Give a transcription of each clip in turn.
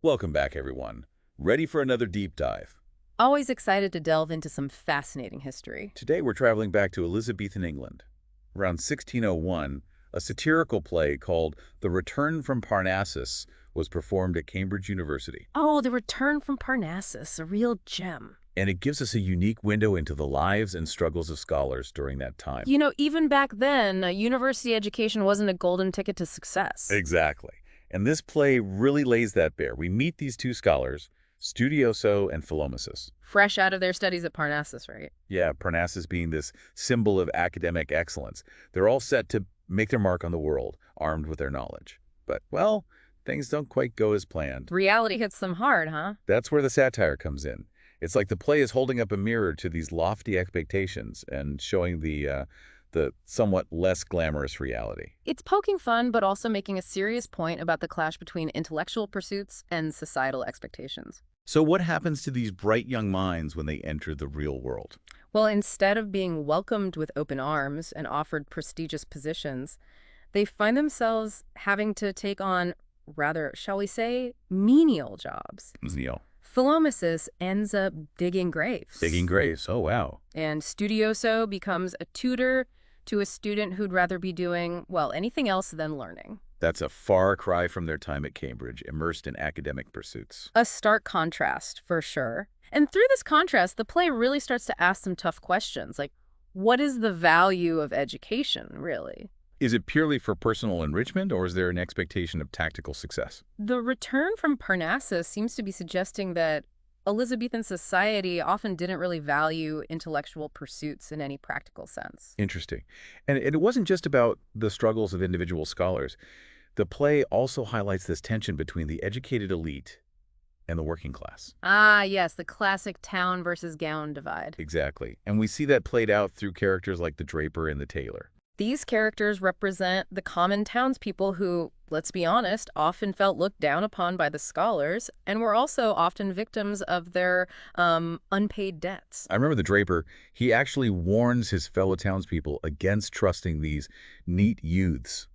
Welcome back, everyone. Ready for another deep dive? Always excited to delve into some fascinating history. Today we're traveling back to Elizabethan England. Around 1601, a satirical play called The Return from Parnassus was performed at Cambridge University. Oh, The Return from Parnassus, a real gem. And it gives us a unique window into the lives and struggles of scholars during that time. Even back then, a university education wasn't a golden ticket to success. Exactly. And this play really lays that bare. We meet these two scholars, Studioso and Philomasus. Fresh out of their studies at Parnassus, right? Yeah, Parnassus being this symbol of academic excellence. They're all set to make their mark on the world, armed with their knowledge. But, well, things don't quite go as planned. Reality hits them hard, huh? That's where the satire comes in. It's like the play is holding up a mirror to these lofty expectations and showing the somewhat less glamorous reality. It's poking fun, but also making a serious point about the clash between intellectual pursuits and societal expectations. So what happens to these bright young minds when they enter the real world? Well, instead of being welcomed with open arms and offered prestigious positions, they find themselves having to take on rather, shall we say, menial jobs. Neil. Philomasus ends up digging graves. Digging graves. Oh, wow. And Studioso becomes a tutor to a student who'd rather be doing, well, anything else than learning. That's a far cry from their time at Cambridge, immersed in academic pursuits. A stark contrast, for sure. And through this contrast, the play really starts to ask some tough questions, like, what is the value of education, really? Is it purely for personal enrichment, or is there an expectation of tactical success? The return from Parnassus seems to be suggesting that Elizabethan society often didn't really value intellectual pursuits in any practical sense. Interesting. And it wasn't just about the struggles of individual scholars. The play also highlights this tension between the educated elite and the working class. Ah, yes, the classic town versus gown divide. Exactly. And we see that played out through characters like the draper and the tailor. These characters represent the common townspeople who, let's be honest, often felt looked down upon by the scholars and were also often victims of their unpaid debts. I remember the draper, he actually warns his fellow townspeople against trusting these neat youths.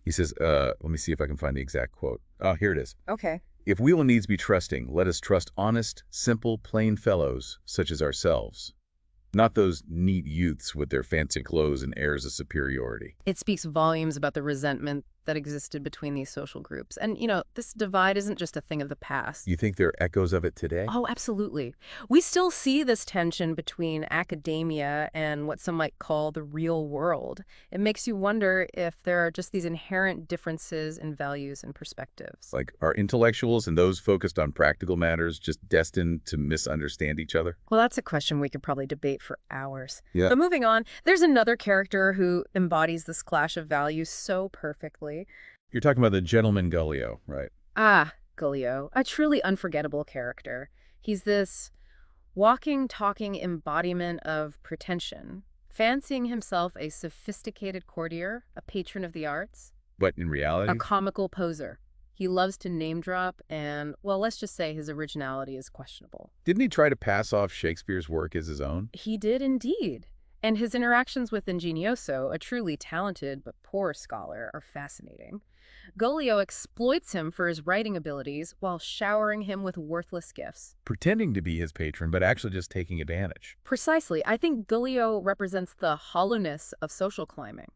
He says, let me see if I can find the exact quote. Oh, here it is. Okay. If we will needs be trusting, let us trust honest, simple, plain fellows such as ourselves. Not those neat youths with their fancy clothes and airs of superiority. It speaks volumes about the resentment that existed between these social groups. And, this divide isn't just a thing of the past. You think there are echoes of it today? Oh, absolutely. We still see this tension between academia and what some might call the real world. It makes you wonder if there are just these inherent differences in values and perspectives. Like, are intellectuals and those focused on practical matters just destined to misunderstand each other? Well, that's a question we could probably debate for hours. Yeah. But moving on, there's another character who embodies this clash of values so perfectly. You're talking about the gentleman Gullio, right? Ah, Gullio, a truly unforgettable character. He's this walking, talking embodiment of pretension, fancying himself a sophisticated courtier, a patron of the arts, But in reality, a comical poser. He loves to name drop, and, well, let's just say his originality is questionable. didn't he try to pass off Shakespeare's work as his own? He did indeed. And his interactions with Ingenioso, a truly talented but poor scholar, are fascinating. Gullio exploits him for his writing abilities while showering him with worthless gifts. Pretending to be his patron, but actually just taking advantage. Precisely. I think Gullio represents the hollowness of social climbing,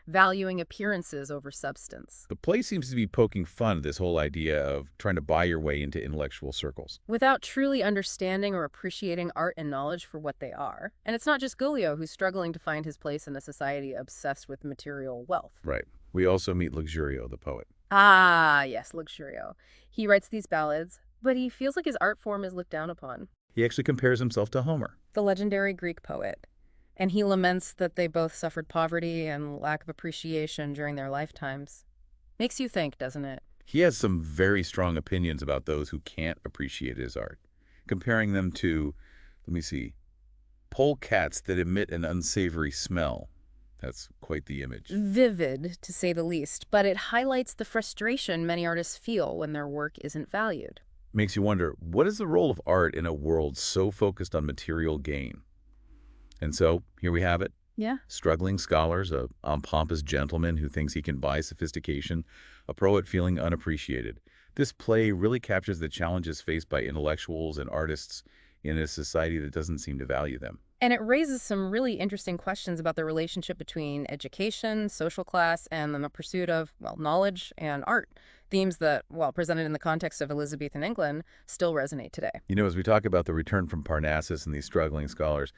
valuing appearances over substance. The play seems to be poking fun at this whole idea of trying to buy your way into intellectual circles. Without truly understanding or appreciating art and knowledge for what they are. And it's not just Gullio who's struggling to find his place in a society obsessed with material wealth. Right. We also meet Luxurio, the poet. Ah, yes, Luxurio. He writes these ballads, but he feels like his art form is looked down upon. He actually compares himself to Homer. The legendary Greek poet. And he laments that they both suffered poverty and lack of appreciation during their lifetimes. Makes you think, doesn't it? He has some very strong opinions about those who can't appreciate his art, comparing them to, let me see, polecats that emit an unsavory smell. That's quite the image. Vivid, to say the least, but it highlights the frustration many artists feel when their work isn't valued. Makes you wonder, what is the role of art in a world so focused on material gain? And so, here we have it. Yeah. Struggling scholars, a pompous gentleman who thinks he can buy sophistication, a poet feeling unappreciated. This play really captures the challenges faced by intellectuals and artists in a society that doesn't seem to value them. And it raises some really interesting questions about the relationship between education, social class, and then the pursuit of, well, knowledge and art. Themes that, while presented in the context of Elizabethan England, still resonate today. As we talk about the return from Parnassus and these struggling scholars,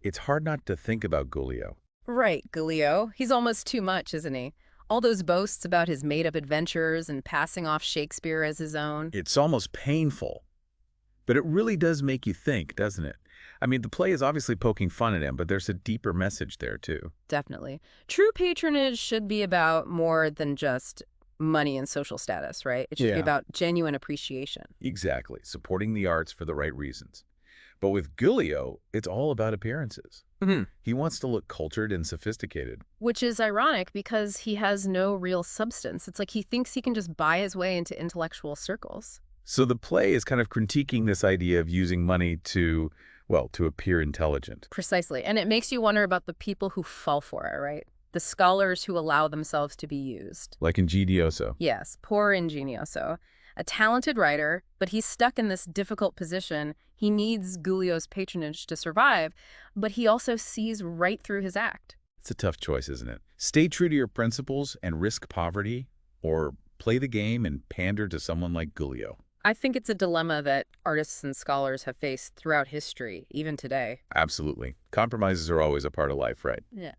it's hard not to think about Giulio. Right, Galileo. He's almost too much, isn't he? All those boasts about his made-up adventures and passing off Shakespeare as his own. It's almost painful, but it really does make you think, doesn't it? I mean, the play is obviously poking fun at him, but there's a deeper message there, too. Definitely. True patronage should be about more than just money and social status, right? It should be about genuine appreciation. Exactly, supporting the arts for the right reasons. But with Giulio, it's all about appearances. He wants to look cultured and sophisticated. Which is ironic because he has no real substance. It's like he thinks he can just buy his way into intellectual circles. So the play is kind of critiquing this idea of using money to, well, to appear intelligent. Precisely. And it makes you wonder about the people who fall for it, right? The scholars who allow themselves to be used. Like Ingenioso. Yes, poor Ingenioso. A talented writer, but he's stuck in this difficult position. He needs Giulio's patronage to survive, but he also sees right through his act. It's a tough choice, isn't it? Stay true to your principles and risk poverty, or play the game and pander to someone like Giulio. I think it's a dilemma that artists and scholars have faced throughout history, even today. Absolutely. Compromises are always a part of life, right? Yeah.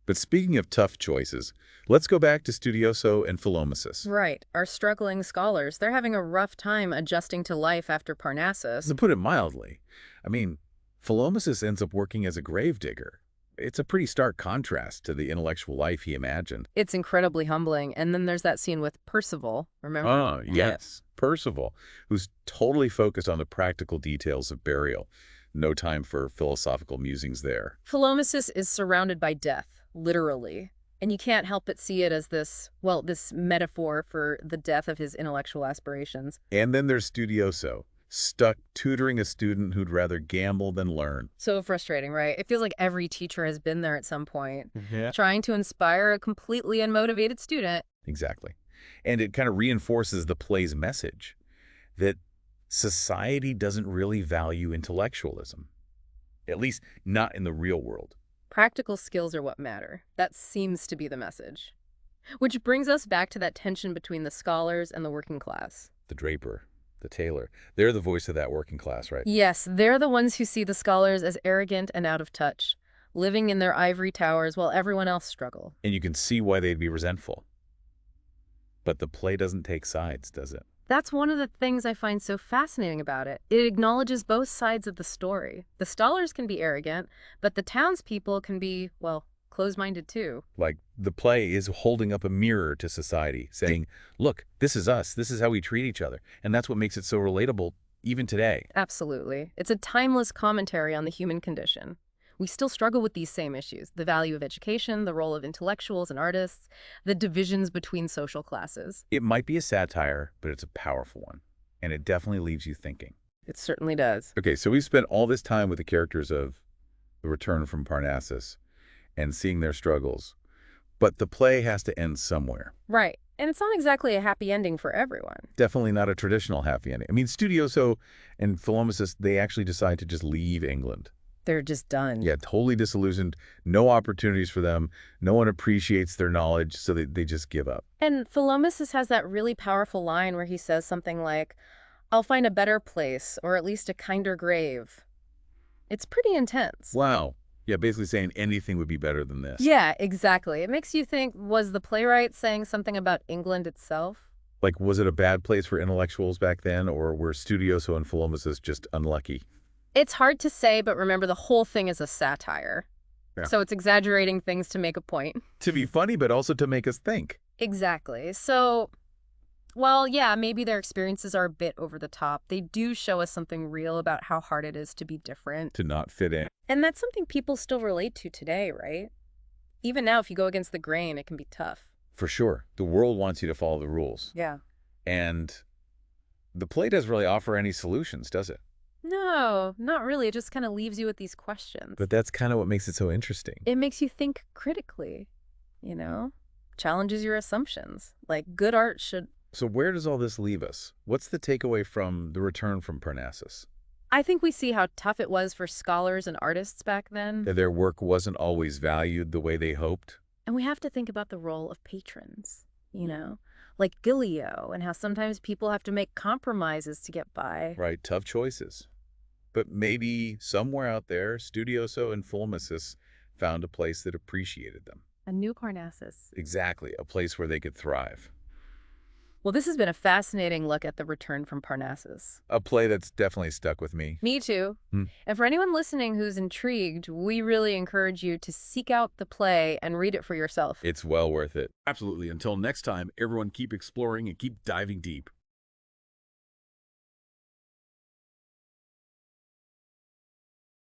But speaking of tough choices, let's go back to Studioso and Philomasus. Right. Our struggling scholars, they're having a rough time adjusting to life after Parnassus. To put it mildly, I mean, Philomasus ends up working as a gravedigger. It's a pretty stark contrast to the intellectual life he imagined. It's incredibly humbling. And then there's that scene with Percival, remember? Oh, yes. Percival, who's totally focused on the practical details of burial. No time for philosophical musings there. Philomasus is surrounded by death, literally. And you can't help but see it as this, well, this metaphor for the death of his intellectual aspirations. And then there's Studioso, stuck tutoring a student who'd rather gamble than learn. So frustrating, right? It feels like every teacher has been there at some point, Yeah. trying to inspire a completely unmotivated student. Exactly. And it kind of reinforces the play's message that society doesn't really value intellectualism, at least not in the real world. Practical skills are what matter. That seems to be the message. Which brings us back to that tension between the scholars and the working class. The draper, the tailor, they're the voice of that working class, right? Yes, they're the ones who see the scholars as arrogant and out of touch, living in their ivory towers while everyone else struggle. And you can see why they'd be resentful. But the play doesn't take sides, does it? That's one of the things I find so fascinating about it. It acknowledges both sides of the story. The scholars can be arrogant, but the townspeople can be, well, closed-minded too. Like, the play is holding up a mirror to society, saying, look, this is us, this is how we treat each other. And that's what makes it so relatable, even today. Absolutely. It's a timeless commentary on the human condition. We still struggle with these same issues: the value of education, the role of intellectuals and artists, the divisions between social classes. It might be a satire, but it's a powerful one. And it definitely leaves you thinking. It certainly does. Okay, so we've spent all this time with the characters of The Return from Parnassus and seeing their struggles. But the play has to end somewhere. Right. And it's not exactly a happy ending for everyone. Definitely not a traditional happy ending. I mean, Studioso and Philomasus, they actually decide to just leave England. They're just done. Yeah, totally disillusioned. No opportunities for them. No one appreciates their knowledge, so they just give up. And Philomasus has that really powerful line where he says something like, "I'll find a better place, or at least a kinder grave." It's pretty intense. Wow. Yeah, basically saying anything would be better than this. Yeah, exactly. It makes you think, was the playwright saying something about England itself? Like, was it a bad place for intellectuals back then, or were Studioso and Philomasus just unlucky? It's hard to say, but remember, the whole thing is a satire. Yeah. So it's exaggerating things to make a point. To be funny, but also to make us think. Exactly. So, well, yeah, maybe their experiences are a bit over the top. They do show us something real about how hard it is to be different. To not fit in. And that's something people still relate to today, right? Even now, if you go against the grain, it can be tough. For sure. The world wants you to follow the rules. Yeah. And the play doesn't really offer any solutions, does it? No, not really. It just kind of leaves you with these questions. But that's kind of what makes it so interesting. It makes you think critically, you know? Challenges your assumptions. Like, good art should So where does all this leave us? What's the takeaway from The Return from Parnassus? I think we see how tough it was for scholars and artists back then. That their work wasn't always valued the way they hoped? And we have to think about the role of patrons, you know, like Gilio, and how sometimes people have to make compromises to get by. Right, tough choices. But maybe somewhere out there, Studioso and Fulmicis found a place that appreciated them. A new Parnassus. Exactly, a place where they could thrive. Well, this has been a fascinating look at The Return from Parnassus. A play that's definitely stuck with me. Me too. Hmm. And for anyone listening who's intrigued, we really encourage you to seek out the play and read it for yourself. It's well worth it. Absolutely. Until next time, everyone keep exploring and keep diving deep.